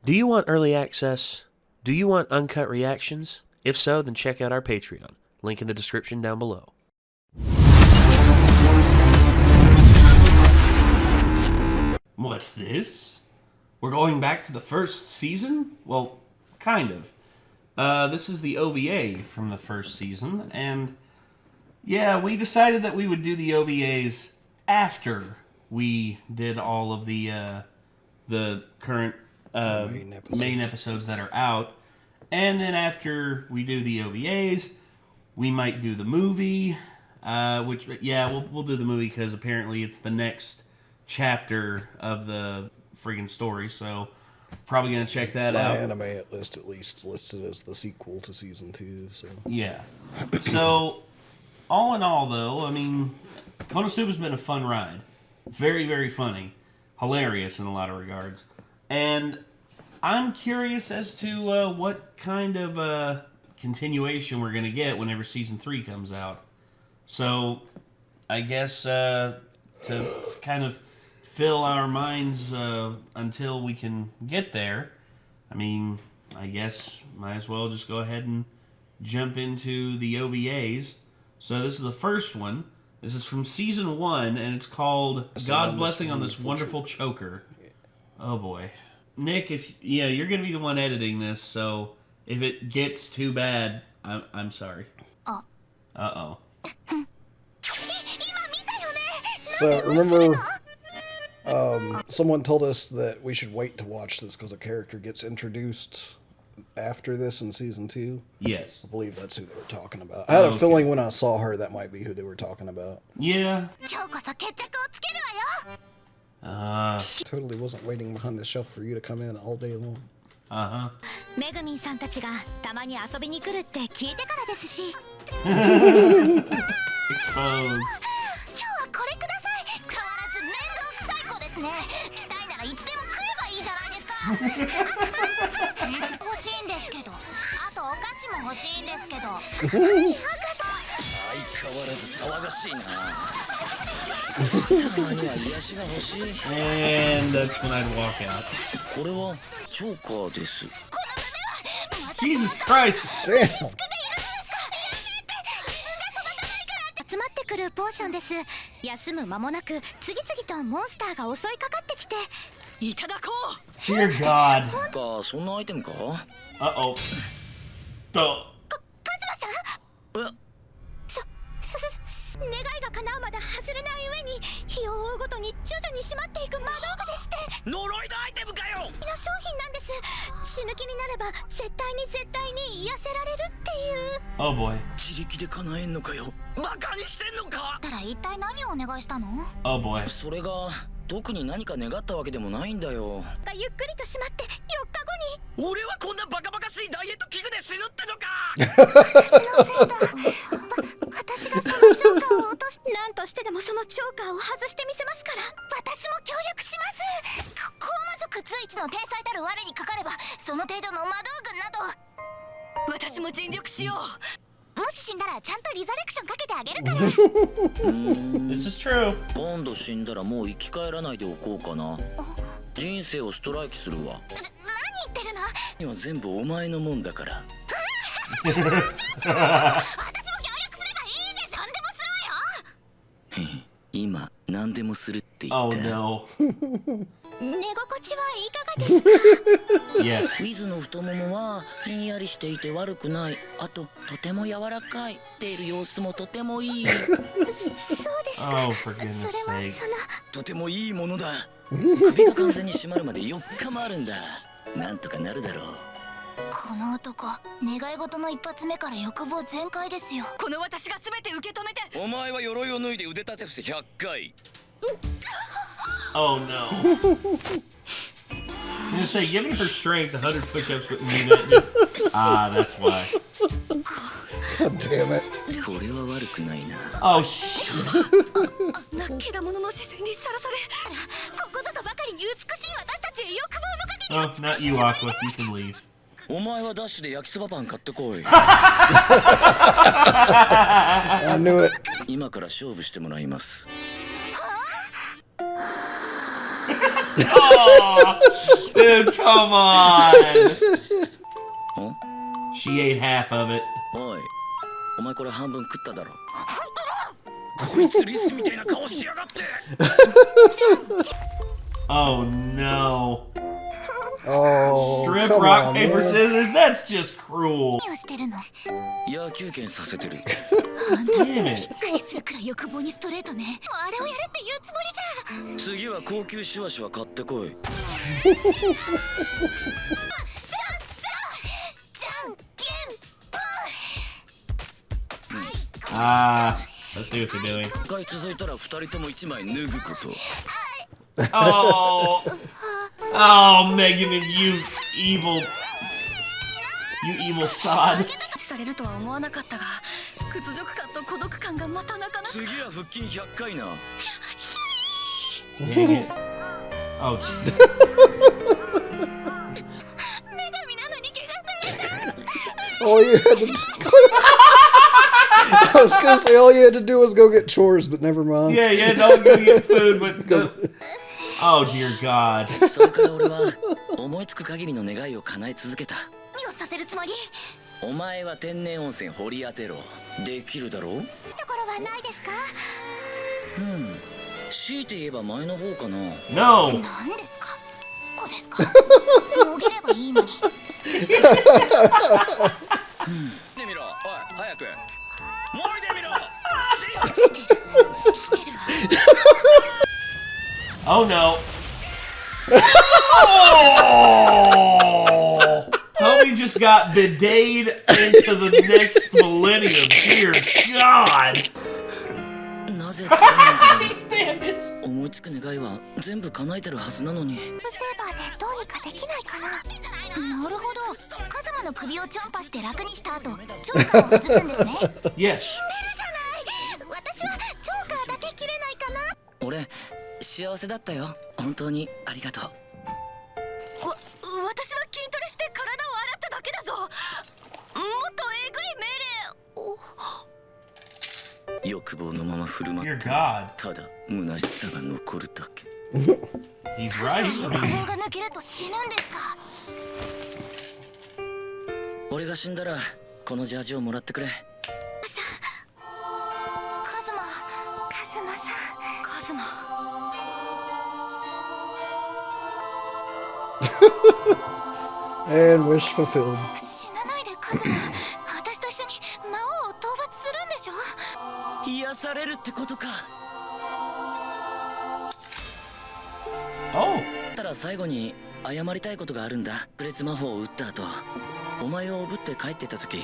Do you want early access? Do you want uncut reactions? If so, then check out our Patreon. Link in the description down below. What's this? We're going back to the first season? Well, kind of. This is the OVA from the first season, and yeah, we decided that we would do the OVAs after we did all of the current main episodes that are out. And then after we do the OVAs, we might do the movie, which, yeah, we'll do the movie because apparently it's the next chapter of the friggin' story, so probably going to check that out. Anime at least listed as the sequel to Season 2, so... Yeah. So, all in all, though, I mean, KonoSuba's been a fun ride. Very, very funny. Hilarious in a lot of regards. And I'm curious as to what kind of continuation we're going to get whenever Season 3 comes out. So, I guess to kind of fill our minds until we can get there, I mean, I guess might as well just go ahead and jump into the OVAs. So this is the first one. This is from Season 1, and it's called God's Blessing on This Wonderful Choker. Oh boy. Nick, you're going to be the one editing this, so if it gets too bad, I'm sorry. Uh-oh. So, remember, someone told us that we should wait to watch this because a character gets introduced after this in Season 2? Yes. I believe that's who they were talking about. I had a feeling when I saw her that might be who they were talking about. Yeah. Totally wasn't waiting behind the shelf for you to come in all day long. Uh-huh. Exposed. And that's when I'd walk out. Jesus Christ! Damn! Dear God. Uh-oh. Don't. Oh boy. Oh boy. 特に何か願ったわけでもないんだよ。ゆっくりとしまって4日後に。俺はこんなバカバカしいダイエット器具で死ぬってのか。私のせいだ。私がそのチョーカーを落とし、なんとしてでもそのチョーカーを外してみせますから。私も協力します。高魔族随一の天才たる我にかかれば、その程度の魔道具など。私も尽力しよう。 もし死んだらちゃんとリザレクションかけてあげるから。This is true. 今度死んだらもう生き返らないでおこうかな。人生をストライキするわ。何言ってるの？今全部お前のもんだから。私も協力すればいいんでしょ。何でもするわよ。今何でもするって言った。Oh no. 寝心地はいかがですか？ Yes. 水の太ももはひんやりしていて悪くない。あととても柔らかい。出る様子もとてもいい。そうですか。Oh, for goodness sake. それはとてもいいものだ。首が完全に締まるまで4日もあるんだ。なんとかなるだろう。この男、願い事の一発目から欲望全開ですよ。この私が全て受け止めて。お前は鎧を脱いで腕立て伏せ100回。 Oh no. I'm gonna say, giving her strength, 100 push-ups wouldn't mean that. Ah, that's why. God damn it. Oh, shit. Oh, not you, Aqua. You can leave. お前はダッシュで焼きそばパン買ってこい。 I knew it. 今から勝負してもらいます。Oh, dude, come on. She ate half of it. おい、お前これ半分食っただろ。こいつリスみたいな顔しやがって。Oh no. Oh, Strip, come rock, on, paper, man. scissors? That's just cruel. 野球拳させてる。 Damn it. するくらい欲望にストレートね。あれをやれって言うつもりじゃん。次は高級シュワシュワ買ってこい。じゃんけんぽん。 Ah, let's see what they're doing. 一回続いたら二人とも一枚脱ぐこと。 Oh, oh, Megaman, you evil sod. されるとは思わなかったが、屈辱感と孤独感がまたなかなか。次は腹筋100回な。 Dang it. Oh, Jesus. 女神なのに怪我された。 All you had to I was gonna say all you had to do was go get chores, but never mind. Yeah, don't go get food, but go. Oh, dear God. それから俺は思いつく限りの願いを叶え続けた。何をさせるつもり？お前は天然温泉掘り当てろ。できるだろう？ところはないですか？強いて言えば前の方かな。 No. 何ですか？こですか？もげればいいのに。見てみろ。おい、早く。もいでみろ。来てるわ。 Oh, no. Oh! Homie just got bidetted into the next millennium. Dear God. なぜって思いつく願いは全部叶えてるはずなのに。セーバーでどうにかできないかな。なるほど。カズマの首をチョンパして楽にした後、チョーカーを外すんですね。 Yes. 死んでるじゃない。私はチョーカーだけ切れないかな。俺、幸せだったよ。本当にありがとう。私は筋トレして体を洗っただけだぞ。もっとえぐい命令を。欲望のまま振る舞 Dear って God. ただ虚しさが残るだけ。 He's right. 欲望が抜けると死ぬんですか？俺が死んだらこのジャージをもらってくれ。カズマさん。カズマ。And wish fulfilled. 死なないでカズマ。私と一緒に魔王を討伐するんでしょ？癒されるってことか。 Oh. たら最後に謝りたいことがあるんだ。プレツ魔法を打った後、お前をおぶって帰ってた時、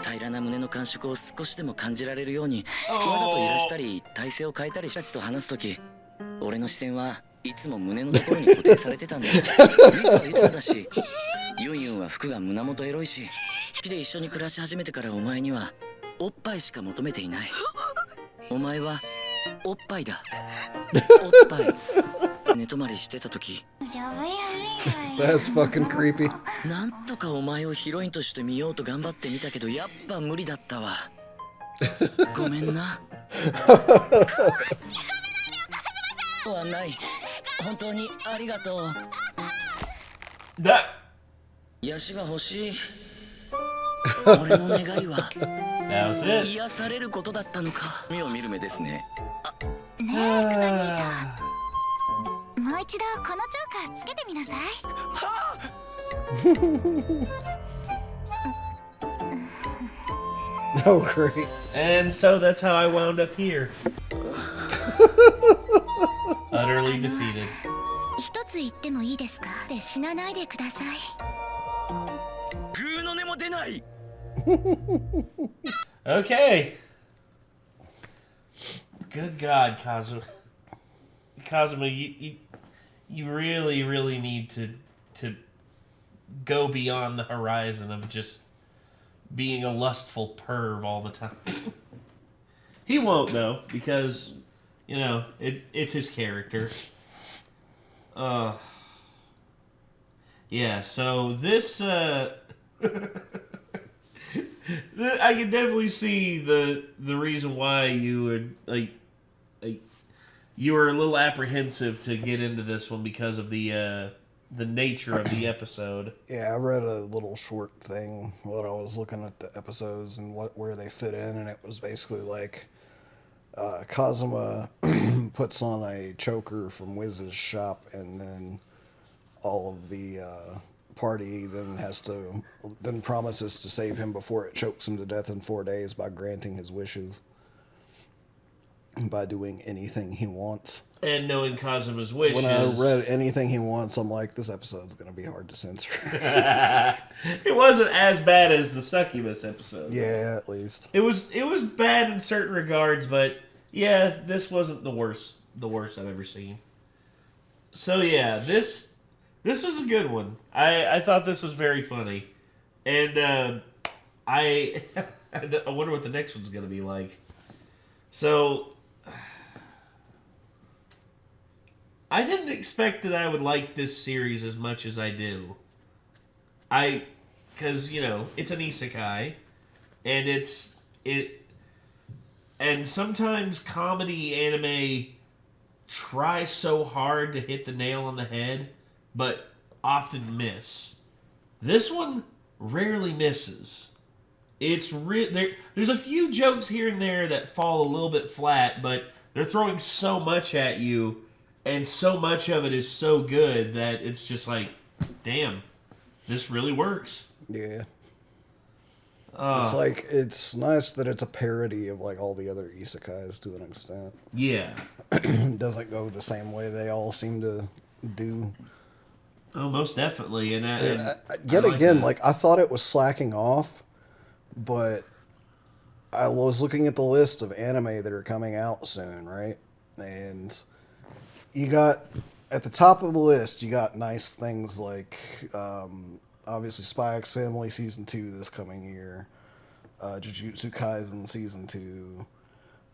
平らな胸の感触を少しでも感じられるようにわざと揺らしたり体勢を変えたりしたちと話す時、俺の視線はいつも胸のところに固定されてたんだ。リズは豊かだし、ユンユンは服が胸元エロいし、好きで一緒に暮らし始めてからお前にはおっぱいしか求めていない。お前はおっぱいだ。おっぱい。寝泊まりしてた時、 That's fucking creepy. なんとかお前をヒロインとして見ようと頑張ってみたけど、やっぱ無理だったわ。ごめんな。はない。本当にありがとう。 That. 癒しが欲しい。俺の願いは That was it. 癒されることだったのか。目を見る目ですね。ねえ、クサニータ。もう一度このチョーカーつけてみなさい。 Oh, great. And so that's how I wound up here. Utterly defeated. 一つ言ってもいいですか？で死なないでください。グーの音も出ない。 Okay. Good God, Kazuma. Kazuma, you really, really need to go beyond the horizon of just being a lustful perv all the time. He won't, though, because, you know, it's his character. Yeah, so this, I can definitely see the reason why you would, like, you were a little apprehensive to get into this one because of the nature of the episode. Yeah, I read a little short thing while I was looking at the episodes and where they fit in, and it was basically like Kazuma puts on a choker from Wiz's shop, and then all of the party then promises to save him before it chokes him to death in 4 days by granting his wishes. By doing anything he wants. And knowing Kazuma's wishes. When I read anything he wants, I'm like, this episode's going to be hard to censor. It wasn't as bad as the Succubus episode. Yeah, at least. It was bad in certain regards, but yeah, this wasn't the worst I've ever seen. So yeah, this was a good one. I thought this was very funny. And I wonder what the next one's going to be like. So I didn't expect that I would like this series as much as I do. Because, it's an isekai, and and sometimes comedy anime try so hard to hit the nail on the head, but often miss. This one rarely misses. It's there's a few jokes here and there that fall a little bit flat, but they're throwing so much at you, and so much of it is so good that it's just like, damn, this really works. Yeah. It's nice that it's a parody of like all the other isekais to an extent. Yeah. It doesn't go the same way they all seem to do. Oh, most definitely. And I thought it was slacking off, but I was looking at the list of anime that are coming out soon, right? And you got, at the top of the list, you got nice things like, obviously, Spy X Family Season 2 this coming year, Jujutsu Kaisen Season 2,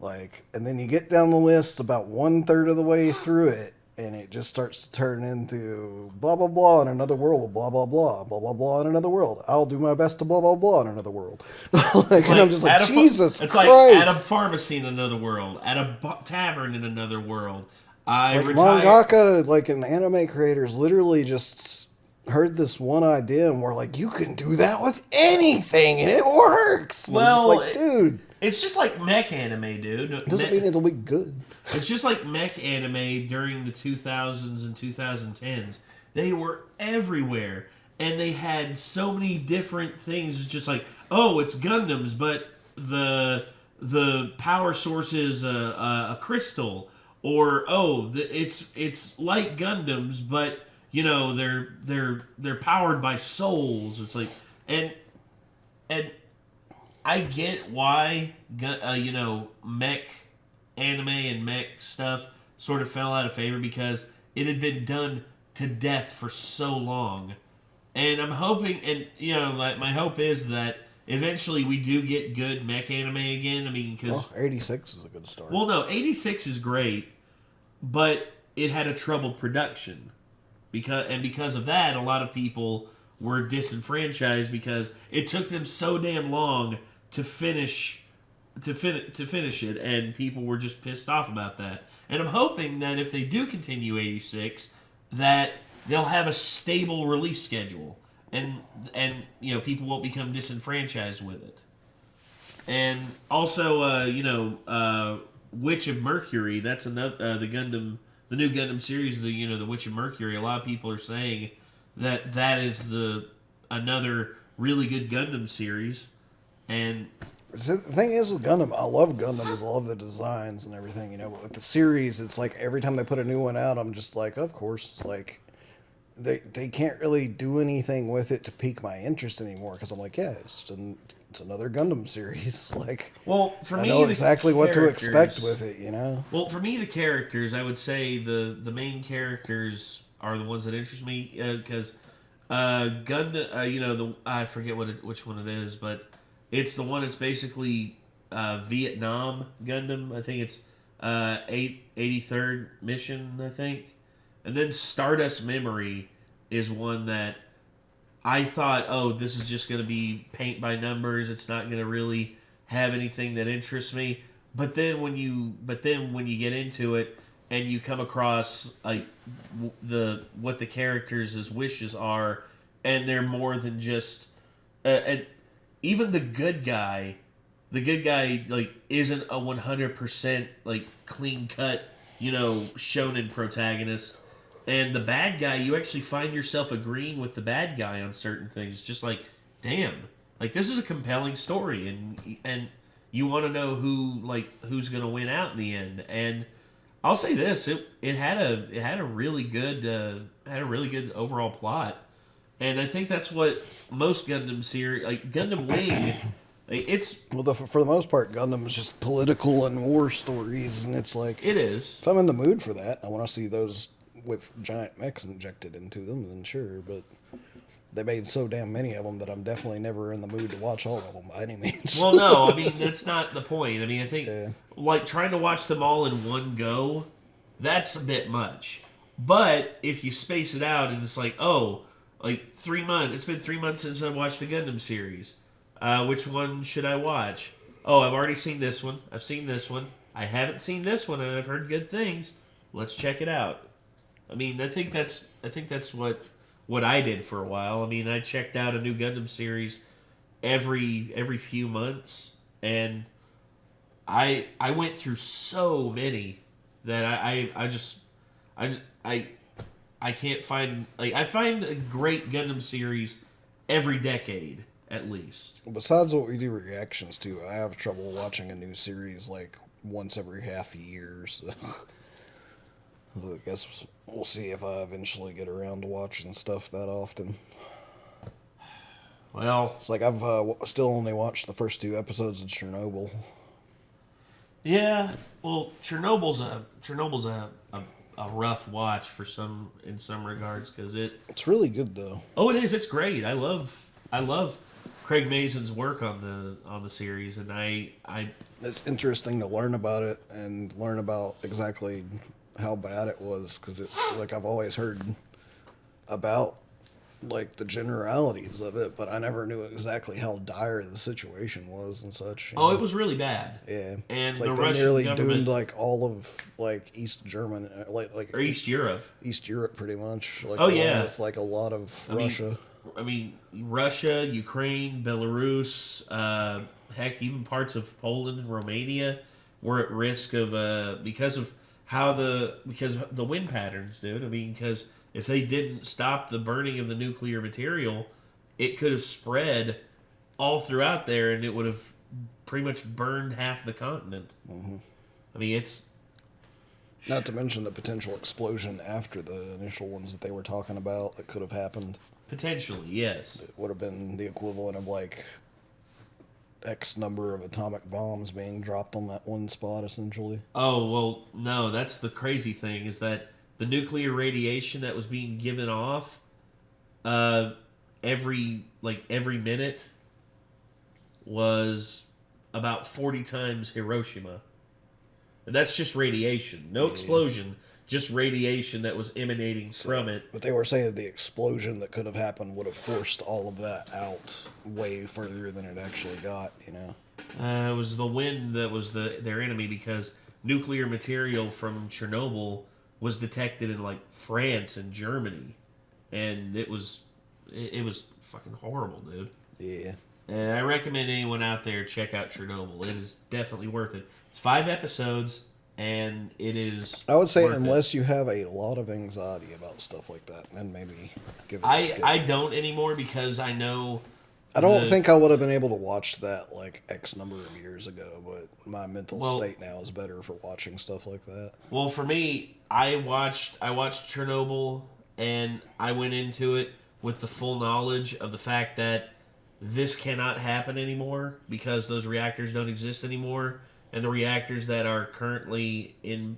and then you get down the list about 1/3 of the way through it, and it just starts to turn into blah, blah, blah in another world, blah, blah, blah, blah, blah, blah in another world. I'll do my best to blah, blah, blah in another world. And I'm just like, Jesus Christ. It's like at a pharmacy in another world, at a tavern in another world. Mangaka, and anime creators literally just heard this one idea and were like, you can do that with anything and it works. Dude. It's just like mech anime, dude. It doesn't mean it'll be good. It's just like mech anime during the 2000s and 2010s. They were everywhere. And they had so many different things. It's just like, oh, it's Gundams, but the power source is a crystal. Or, oh, it's like Gundams, but, they're powered by souls. It's like, and I get why, mech anime and mech stuff sort of fell out of favor because it had been done to death for so long. And I'm hoping, my hope is that eventually we do get good mech anime again. I mean, because 86 is a good start. Well, no, 86 is great, but it had a troubled production. Because of that, a lot of people were disenfranchised because it took them so damn long to finish it, and people were just pissed off about that. And I'm hoping that if they do continue 86, that they'll have a stable release schedule, and people won't become disenfranchised with it. And also, Witch of Mercury. That's another the new Gundam series. The Witch of Mercury. A lot of people are saying that is another really good Gundam series. And the thing is with Gundam, I love Gundams, I love the designs and everything, but with the series, it's like every time they put a new one out, I'm just like, of course, they can't really do anything with it to pique my interest anymore, because I'm like, yeah, it's another Gundam series. Well, for me, I know exactly what to expect with it, Well, for me, the characters, I would say the main characters are the ones that interest me, because Gundam, I forget which one it is, but it's the one that's basically Vietnam Gundam. I think it's 83rd mission, I think. And then Stardust Memory is one that I thought, oh, this is just going to be paint by numbers. It's not going to really have anything that interests me. But then when you get into it, and you come across like what the characters' wishes are, and they're more than just and even the good guy like isn't a 100% like clean cut, shonen protagonist. And the bad guy, you actually find yourself agreeing with the bad guy on certain things. Just like, damn, like this is a compelling story, and you want to know who's going to win out in the end. And I'll say this: it had a really good overall plot, and I think that's what most Gundam series, like Gundam Wing, like it's for the most part, Gundam is just political and war stories, and it's like it is. If I'm in the mood for that, I want to see those with giant mechs injected into them, then sure, but they made so damn many of them that I'm definitely never in the mood to watch all of them by any means. Well, no, I mean, that's not the point. I mean, I think, like, trying to watch them all in one go, that's a bit much. But if you space it out and it's like, oh, like 3 months, it's been 3 months since I watched the Gundam series. Which one should I watch? Oh, I've already seen this one. I've seen this one. I haven't seen this one, and I've heard good things. Let's check it out. I mean, I think that's what I did for a while. I mean, I checked out a new Gundam series every few months, and I went through so many that I can't find, like, I find a great Gundam series every decade at least. Besides what we do reactions to, I have trouble watching a new series like once every half a year. So I guess we'll see if I eventually get around to watching stuff that often. Well, it's like I've still only watched the first 2 episodes of Chernobyl. Yeah, well, Chernobyl's a rough watch in some regards because it's really good though. Oh, it is. It's great. I love Craig Mazin's work on the series, and I it's interesting to learn about it and learn about exactly how bad it was, because it's like I've always heard about like the generalities of it, but I never knew exactly how dire the situation was and such. Oh, it was really bad. Yeah, and it's like the they Russian nearly government doomed like all of like East German, or East Europe, pretty much. Like, with like a lot of Russia. I mean, Russia, Ukraine, Belarus, heck, even parts of Poland and Romania were at risk of because of the wind patterns, dude. I mean, because if they didn't stop the burning of the nuclear material, it could have spread all throughout there, and it would have pretty much burned half the continent. Mm-hmm. I mean, it's not to mention the potential explosion after the initial ones that they were talking about that could have happened. Potentially, yes. It would have been the equivalent of like X number of atomic bombs being dropped on that one spot, essentially. Oh, well, no, that's the crazy thing, is that the nuclear radiation that was being given off every minute was about 40 times Hiroshima. And that's just radiation. No explosion, just radiation that was emanating from it. But they were saying the explosion that could have happened would have forced all of that out way further than it actually got, It was the wind that was their enemy, because nuclear material from Chernobyl was detected in like France and Germany, and it was fucking horrible, dude. Yeah. And I recommend anyone out there check out Chernobyl. It is definitely worth it. It's 5 episodes, and it is. I would say unless you have a lot of anxiety about stuff like that, then maybe give it a skip. I don't anymore, because I know. I don't think I would have been able to watch that like X number of years ago, but my mental state now is better for watching stuff like that. Well, for me, I watched Chernobyl, and I went into it with the full knowledge of the fact that this cannot happen anymore, because those reactors don't exist anymore, and the reactors that are currently in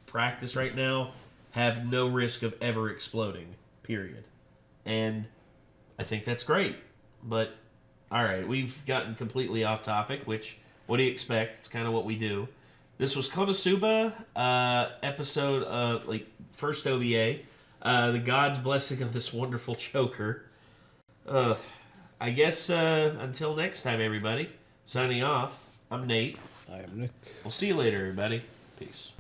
practice right now have no risk of ever exploding, period. And I think that's great. But, alright, we've gotten completely off topic, which, what do you expect? It's kind of what we do. This was KonoSuba, episode, first OVA. The God's Blessing of This Wonderful Choker. I guess, until next time, everybody. Signing off, I'm Nate. I am Nick. We'll see you later, everybody. Peace.